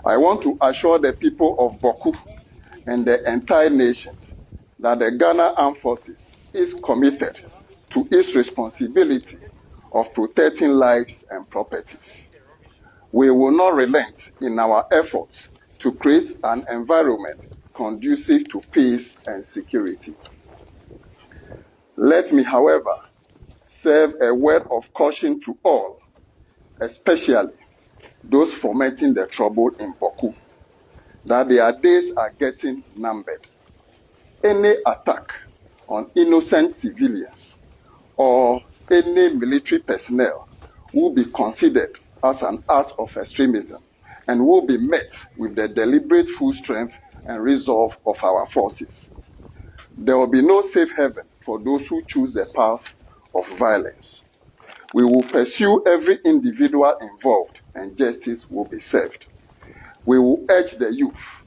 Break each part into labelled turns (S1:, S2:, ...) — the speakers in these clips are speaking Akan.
S1: I want to assure the people of Bawku and the entire nation that the Ghana Armed Forces is committed to its responsibility of protecting lives and properties. We will not relent in our efforts to create an environment conducive to peace and security. Let me, however, serve a word of caution to all, especially those fomenting the trouble in Bawku, that their days are getting numbered. Any attack on innocent civilians or any military personnel will be considered as an act of extremism and will be met with the deliberate full strength and resolve of our forces. There will be no safe haven for those who choose the path of violence. We will pursue every individual involved and justice will be served. We will urge the youth,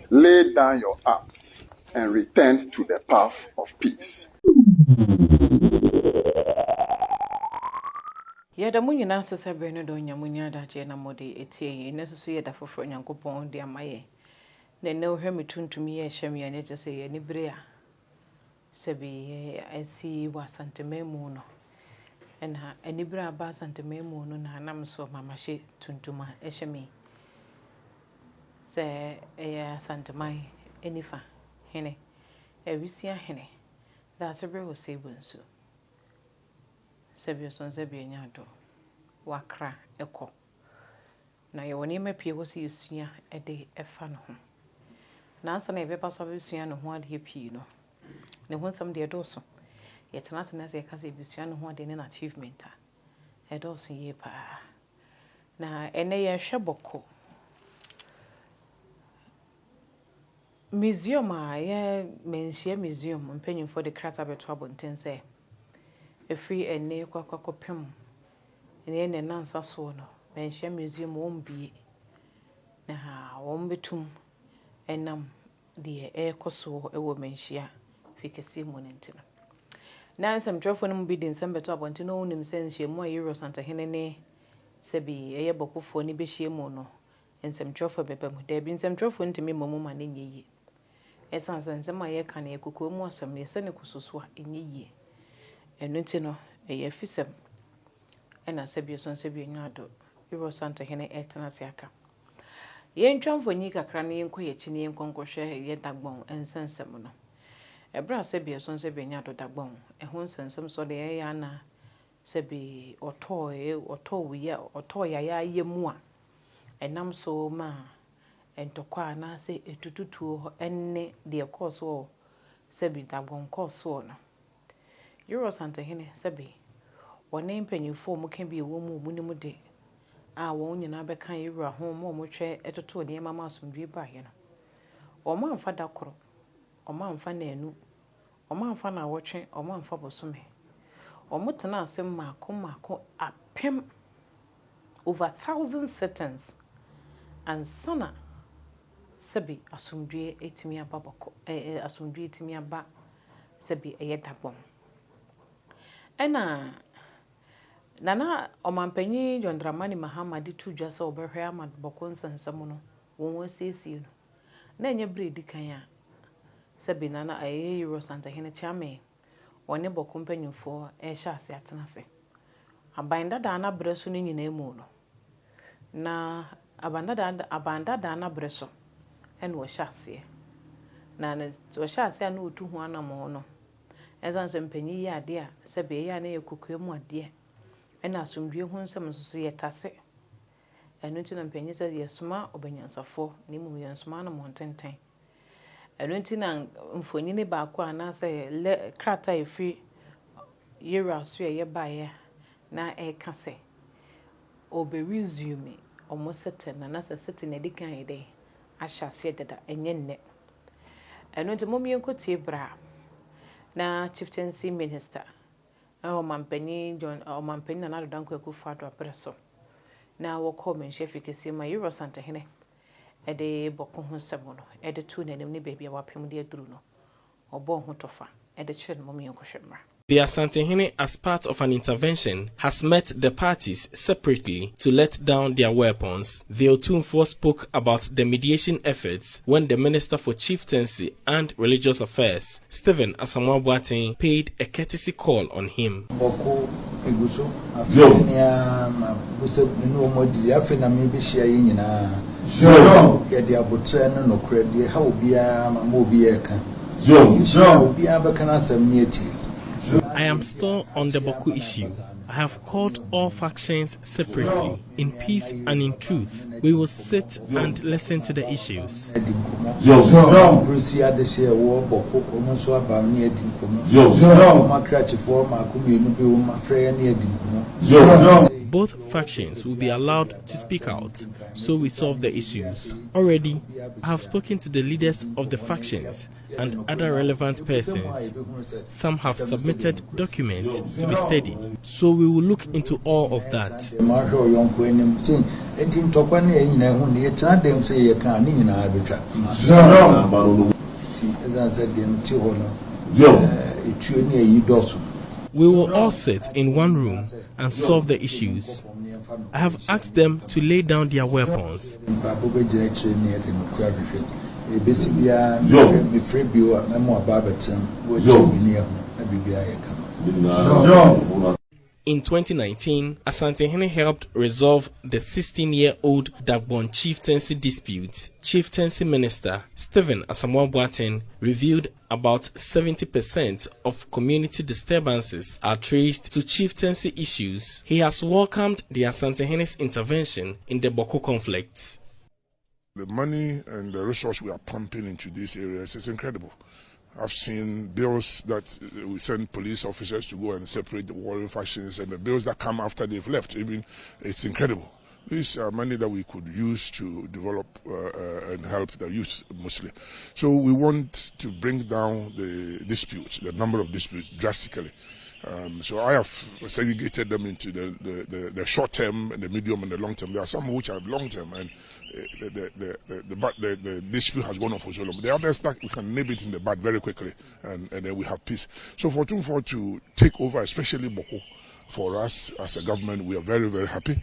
S1: lay down your arms and return to the path of peace.
S2: Yada munyina sese breno do nyamunya da je na mode etie yi ne so yeda foforo nyankopon de amaye na ne ohwe metuntumi ye hyem ye ne jese ye ni bere a sebi asi wa Asantehene no ena ani bere aba Asantehene no na nam so mamahye tuntuma ehyemi se Asantehene enifa hene ewisia hene da sebre wo sebunsu sebi so sebi nyado wakra eko na ye woni mapie wo se yesua ede efa no ho na ansa na ebe paso besua no ho ade pii no ne ho nsam de edoso ye tena se ka se besua no ho ade ne achievement a edoso ye pa na ene ye hwe boko museum a ye menhie museum mpanyimfo de krata beto abontense efri ene kwakopem ene ne nansa so no menhie museum wombie na wombetum enam de ekoso ewo menhia fikesi mu nentino na nsem trofo no bi de nsem beto abontino wonim senhie mu ayiro Asantehene ne sebi eye bokufo ni behie mu no nsem trofo bebem de bi nsem trofo ntimi momu ma ne nyeyi esanse nsem aye kan ekuko mu asem ne se ne kususu a enyeyi enu ntino eye fisem ena sebi so sebi nyado yiro Asantehene etena siaka ye ntwamfonyi kakra ne yenko ye chi ne yenkonkohwe ye dagbon ensensem no ebra sebi so sebi nyado dagbon ehon nsensem so de ye yana sebi oto ya yemu a enam so ma entokwa na se etututuo enne de koso sebi dagbon koso no yiro Asantehene sebi wone mpanyifo mu kan bi ewo mu munimu de a won nyina be kan yiro ho mo hwe etoto de mama asomdwe ba ye no o ma amfa dakoro o ma amfa na anu o ma amfa na wotwe o ma amfa bosome o mutena asem mako apem over 1,000 settings and sana sebi asomdwe etimi aba boko asomdwe etimi aba sebi eye dagbon ena nana omampanyi John Dramani Mahama di tudwa se obehwe amad boko nsensem no won wasiesie no na enye bredi kan a sebi nana aye yiro Asantehene chame woni boko mpanyimfo ehya ase atenase abandada na breso ni nyina emu no na abandada na breso ene wo hya ase na ne wo hya ase na otu hu anamo no ezanse mpanyi ya ade a sebi ya na yekukue mu ade ena asomdwe hu nsem so yetase enu nti na mpanyi se yesuma obanyansafo ni mu yensuma na montenten enu nti na mfonyi ne ba ko ana se krata efi yira so ye baye na kase obe resume omo seten na se seten edikan ide ahyase deda enye nne enu nti momyenkotie bra na chieftaincy minister omampanyi na nado danko ekufa do apreso na wo comment fikesi ma yiro Asantehene ede boko ho sebo no ede tu nanim ne bebia wapem de aduru no obo ho tofa ede kire no momyenkohwemra
S3: The Asantehene, as part of an intervention, has met the parties separately to let down their weapons. The Otumfour spoke about the mediation efforts when the Minister for Chieftaincy and Religious Affairs, Stephen Asamoah-Boateng, paid a courtesy call on him.
S4: Bawku eguso
S3: I am still on the Bawku issue. I have called all factions separately. In peace and in truth, we will sit and listen to the issues. Both factions will be allowed to speak out, so we solve the issues. Already, I have spoken to the leaders of the factions and other relevant persons. Some have submitted documents to be studied, so we will look into all of that. We will all sit in one room and solve the issues. I have asked them to lay down their weapons. In 2019, Asantehene helped resolve the 16-year-old Dagbon chieftaincy dispute. Chieftaincy Minister Stephen Asamoah-Boateng revealed about 70% of community disturbances are traced to chieftaincy issues. He has welcomed the Asantehene's intervention in the Bawku conflict.
S5: The money and the resource we are pumping into these areas is incredible. I've seen bills that we send police officers to go and separate the warring factions, and the bills that come after they've left. Even it's incredible. These are money that we could use to develop and help the youth mostly. So we want to bring down the disputes, the number of disputes drastically. So I have segregated them into the short term, and the medium, and the long term. There are some which are long term, and the dispute has gone on for so long. The others that we can nib it in the bud very quickly, and then we have peace. So for Otumfour to take over, especially Bawku, for us as a government, we are very, very happy.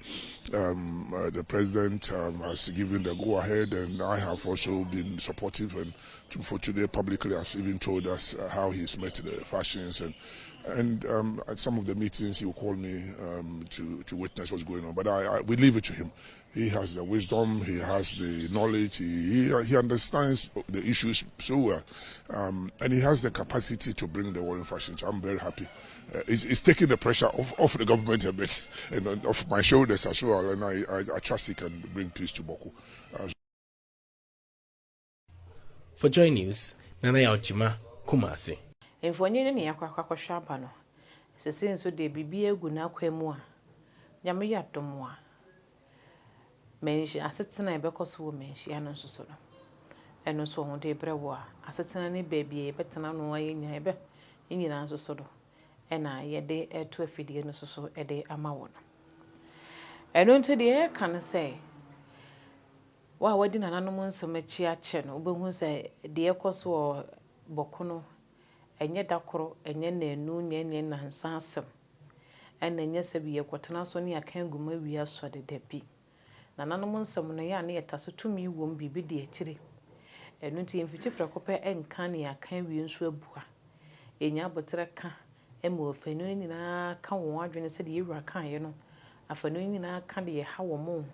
S5: The president has given the go-ahead, and I have also been supportive. And for today, publicly, has even told us how he's met the factions, and at some of the meetings he will call me to witness what's going on. But we leave it to him. He has the wisdom, he has the knowledge, he understands the issues so well, and he has the capacity to bring the warring factions. I'm very happy. It's taking the pressure off the government a bit, and off my shoulders as well, and I trust he can bring peace to Bawku.
S3: For Joy News, Nana Yaojima, Kumasi.
S2: Mfonye ne yakwa shapa no. Sese nso de bibie egu na kwemu a. Nyame yadomo a. Menshi asetena ebekoso wo menshi ano soso no. Eno so ho de brewo a. Asetena ne baby betena no ayenya ebe. Nyina soso do. Ena yede eto afidie no soso ede ama wo no. Eno nte de kan say wa wadi nananom nsem achi ache no obehu say de ekoso wo Bawku no enye dakoro enye nanu nye nansa asem ena enye sabi yekotena so ne akan guma wi aso de dabi nananom nsem no ya ne yetaso tumi wom bibi de akire enu nti yemfiti prekope enka ne akan wi nso abua enya botere ka ema ofanu nyina ka wo adwene se de yewura kan ye no afanu nyina ka de ha wo mo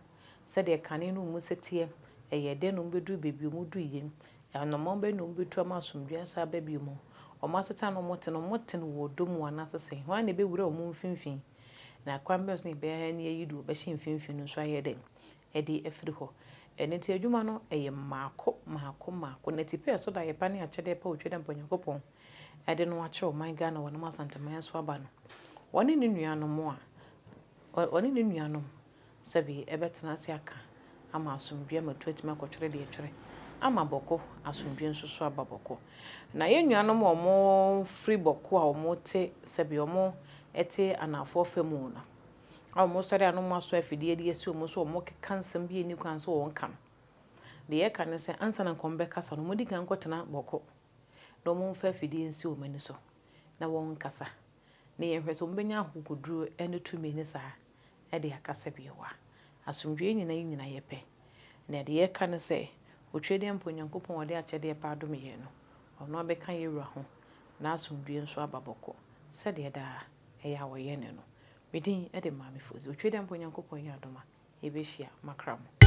S2: se de kane no mu setie eye de no bedu bebi mu du yim anomo be no betu amasomdua sa bebi mu omaseta no moten wo dom wana sese wan ne be wura o mu mfimfin na kwambes ne be ne yidu be shin mfimfin no so ayede edi efiri ho eneti adwuma no eye maako na tipe so da ye pa ne achede pa otweda mpanyakopon ede no ache o man Ghana wona Asantehene so aba no woni ne nuanom sabi ebetena se aka ama asomdua matuatima kotwere de etwere ama Bawku asomdua nso so aba Bawku na ye nuanom omo free Bawku a omo te sabi omo ete anafo famu na omo sori anom aso afidie de esi omo so omo kekansem bi eni kwan so won kam de ye kan se ansa na kombe kasa no modi kan kotena Bawku no mo fa afidie nsi omo ni so na won kasa na yɛhwɛ sɛ mbenya ahodroduro ne tumi ne saa de akasa bi wa asomdwe nyina yɛpɛ na de yɛka ne sɛ otwede mpo Nyankopɔn wɔde akyɛde pa adom yɛ no ɔno abɛka yɛwura ho na asomdwe nso aba bɔkɔ sɛdeɛ daa ɛyɛ a wɔyɛ ne no medin de maame fozi otwede mpo Nyankopɔn yɛ adom a yɛbɛhyia makramo